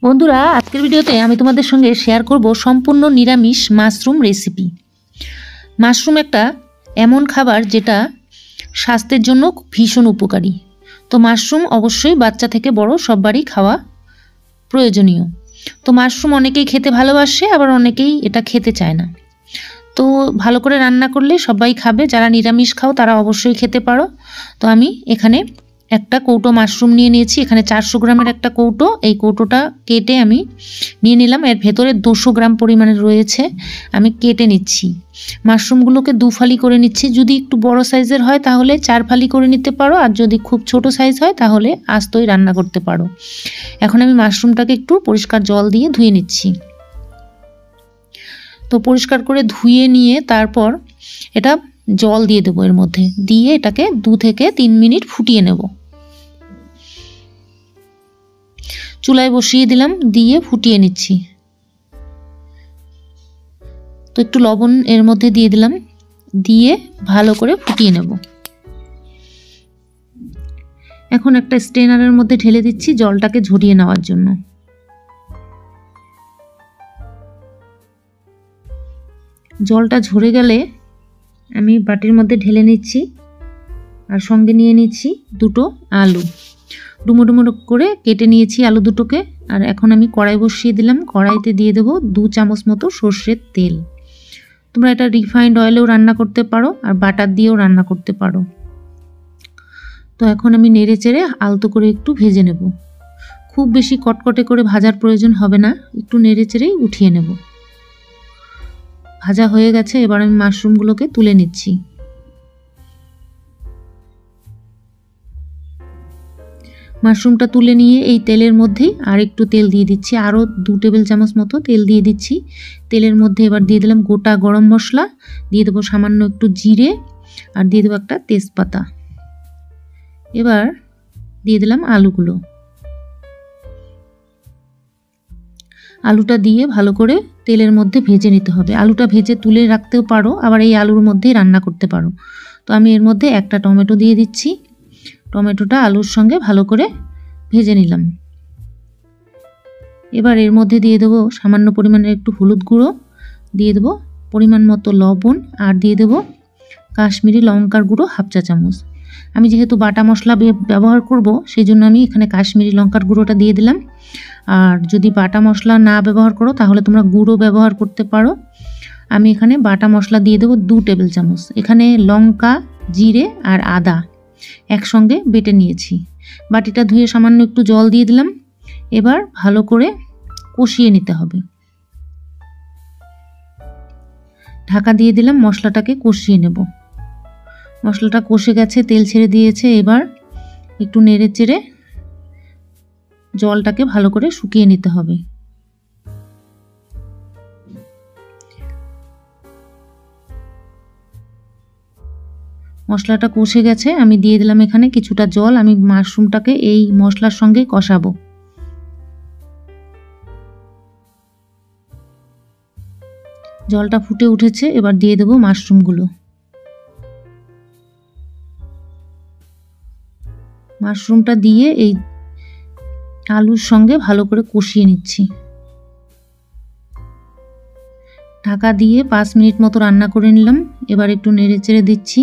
বন্ধুরা, আজকের ভিডিওতে আমি তোমাদের সঙ্গে শেয়ার করব সম্পূর্ণ নিরামিষ মাশরুম রেসিপি। মাশরুম একটা এমন খাবার যেটা স্বাস্থ্যের জন্য ভীষণ উপকারী। তো মাশরুম অবশ্যই বাচ্চা থেকে বড় সবারই খাওয়া প্রয়োজনীয়। তো মাশরুম অনেকেই খেতে ভালোবাসে, আবার অনেকেই এটা খেতে চায় না। তো ভালো করে রান্না করলে সবাই খাবে। যারা নিরামিষ খাও তারা অবশ্যই খেতে পারো। তো আমি এখানে একটা কৌটো মাশরুম নিয়ে নিয়েছি। এখানে 400 গ্রামের একটা কৌটো। এই কৌটোটা কেটে আমি নিয়ে নিলাম। এর ভেতরে 200 গ্রাম পরিমাণে রয়েছে। আমি কেটে নিচ্ছি। মাশরুমগুলোকে 2 ফালি করে নিচ্ছি। যদি একটু বড় সাইজের হয় তাহলে 4 ফালি করে নিতে পারো, আর যদি খুব ছোট সাইজ হয় তাহলে আস্তই রান্না করতে পারো। এখন আমি মাশরুমটাকে একটু পরিষ্কার জল দিয়ে ধুয়ে নিচ্ছি। তো পরিষ্কার করে ধুয়ে নিয়ে তারপর এটা জল দিয়ে দেবো এর মধ্যে, দিয়ে এটাকে 2 থেকে 3 মিনিট ফুটিয়ে নেব। চুলায় বসিয়ে দিলাম, দিয়ে ফুটিয়ে নিচ্ছি। তো একটু লবণ এর মধ্যে দিয়ে দিলাম, দিয়ে ভালো করে ফুটিয়ে নেব। এখন একটা স্ট্রেনারের মধ্যে ঢেলে দিচ্ছি জলটাকে ঝরিয়ে নেওয়ার জন্য। জলটা ঝরে গেলে আমি বাটির মধ্যে ঢেলে নিচ্ছি, আর সঙ্গে নিয়ে নিচ্ছি 2টো আলু। ডুমো ডুমো করে কেটে নিয়েছি আলু দুটোকে। আর এখন আমি কড়াই বসিয়ে দিলাম। কড়াইতে দিয়ে দেবো 2 চামচ মতো সর্ষের তেল। তোমরা এটা রিফাইন্ড অয়েলেও রান্না করতে পারো, আর বাটার দিয়েও রান্না করতে পারো। তো এখন আমি নেড়ে চেড়ে আলতো করে একটু ভেজে নেব। খুব বেশি কটকটে করে ভাজার প্রয়োজন হবে না, একটু নেড়ে চেড়েই উঠিয়ে নেব। ভাজা হয়ে গেছে, এবার আমি মাশরুমগুলোকে তুলে নিচ্ছি। মাশরুমটা তুলে নিয়ে এই তেলের মধ্যেই আর একটু তেল দিয়ে দিচ্ছি, আরও 2 টেবিল চামচ মতো তেল দিয়ে দিচ্ছি। তেলের মধ্যে এবার দিয়ে দিলাম গোটা গরম মশলা, দিয়ে দেবো সামান্য একটু জিরে, আর দিয়ে দেবো একটা তেজপাতা। এবার দিয়ে দিলাম আলুগুলো। আলুটা দিয়ে ভালো করে তেলের মধ্যে ভেজে নিতে হবে। আলুটা ভেজে তুলে রাখতেও পারো, আবার এই আলুর মধ্যেই রান্না করতে পারো। তো আমি এর মধ্যে একটা টমেটো দিয়ে দিচ্ছি। টমেটোটা আলুর সঙ্গে ভালো করে ভেজে নিলাম। এবার এর মধ্যে দিয়ে দেবো সামান্য পরিমাণের একটু হলুদ গুঁড়ো, দিয়ে দেবো পরিমাণ মতো লবণ, আর দিয়ে দেবো কাশ্মীরি লঙ্কার গুঁড়ো 1/2 চা চামচ। আমি যেহেতু বাটা মশলা ব্যবহার করব, সেই জন্য আমি এখানে কাশ্মীরি লঙ্কার গুঁড়োটা দিয়ে দিলাম। আর যদি বাটা মশলা না ব্যবহার করো তাহলে তোমরা গুঁড়ো ব্যবহার করতে পারো। আমি এখানে বাটা মশলা দিয়ে দেবো 2 টেবিল চামচ। এখানে লঙ্কা, জিরে আর আদা একসঙ্গে বেটে নিয়েছি। বাটিটা ধুয়ে সামান্য একটু জল দিয়ে দিলাম। এবার ভালো করে কষিয়ে নিতে হবে। ঢাকা দিয়ে দিলাম, মশলাটাকে কষিয়ে নেব। মশলাটা কষে গেছে, তেল ছেড়ে দিয়েছে। এবার একটু নেড়ে চেড়ে জলটাকে ভালো করে শুকিয়ে নিতে হবে। মশলাটা কষে গেছে, আমি দিয়ে দিলাম এখানে কিছুটা জল। আমি মাশরুমটাকে এই মশলার সঙ্গে কষাবো। জলটা ফুটে উঠেছে, এবার দিয়ে দেবো মাশরুমগুলো। মাশরুমটা দিয়ে এই আলুর সঙ্গে ভালো করে কষিয়ে নিচ্ছি। ঢাকা দিয়ে 5 মিনিট মতো রান্না করে নিলাম। এবার একটু নেড়ে চেড়ে দিচ্ছি।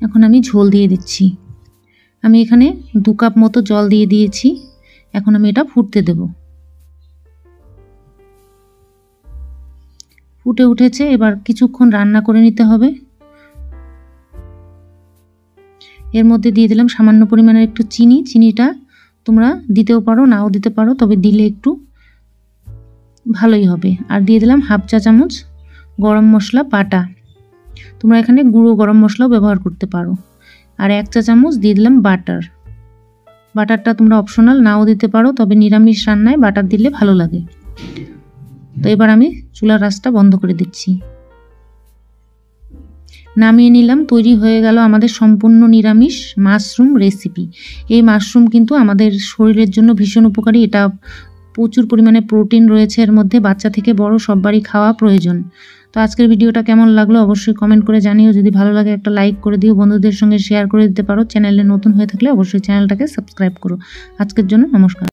এখন আমি ঝোল দিয়ে দিচ্ছি। আমি এখানে 2 কাপ মতো জল দিয়ে দিয়েছি। এখন আমি এটা ফুটতে দেব। ফুটে উঠেছে, এবার কিছুক্ষণ রান্না করে নিতে হবে। এর মধ্যে দিয়ে দিলাম সামান্য পরিমাণের একটু চিনি। চিনিটা তোমরা দিতেও পারো, নাও দিতে পারো, তবে দিলে একটু ভালোই হবে। আর দিয়ে দিলাম 1/2 চা চামচ গরম মশলা বাটা। তোমরা এখানে গুঁড়ো গরম মশলাও ব্যবহার করতে পারো। আর 1 চা চামচ দিয়ে দিলাম বাটার। বাটারটা তোমরা অপশনাল, নাও দিতে পারো, তবে নিরামিষ রান্নায় বাটার দিলে ভালো লাগে। তো এবার আমি চুলার আঁচটা বন্ধ করে দিচ্ছি। নামিয়ে নিলাম। তৈরি হয়ে গেল আমাদের সম্পূর্ণ নিরামিষ মাশরুম রেসিপি। এই মাশরুম কিন্তু আমাদের শরীরের জন্য ভীষণ উপকারী। এটা প্রচুর পরিমাণে প্রোটিন রয়েছে এর মধ্যে। বাচ্চা থেকে বড় সবারই খাওয়া প্রয়োজন। তো আজকের ভিডিওটা কেমন লাগলো অবশ্যই কমেন্ট করে জানিও। যদি ভালো লাগে একটা লাইক করে দিও, বন্ধুদের সঙ্গে শেয়ার করে দিতে পারো। চ্যানেলে নতুন হয়ে থাকলে অবশ্যই চ্যানেলটাকে সাবস্ক্রাইব করো। আজকের জন্য নমস্কার।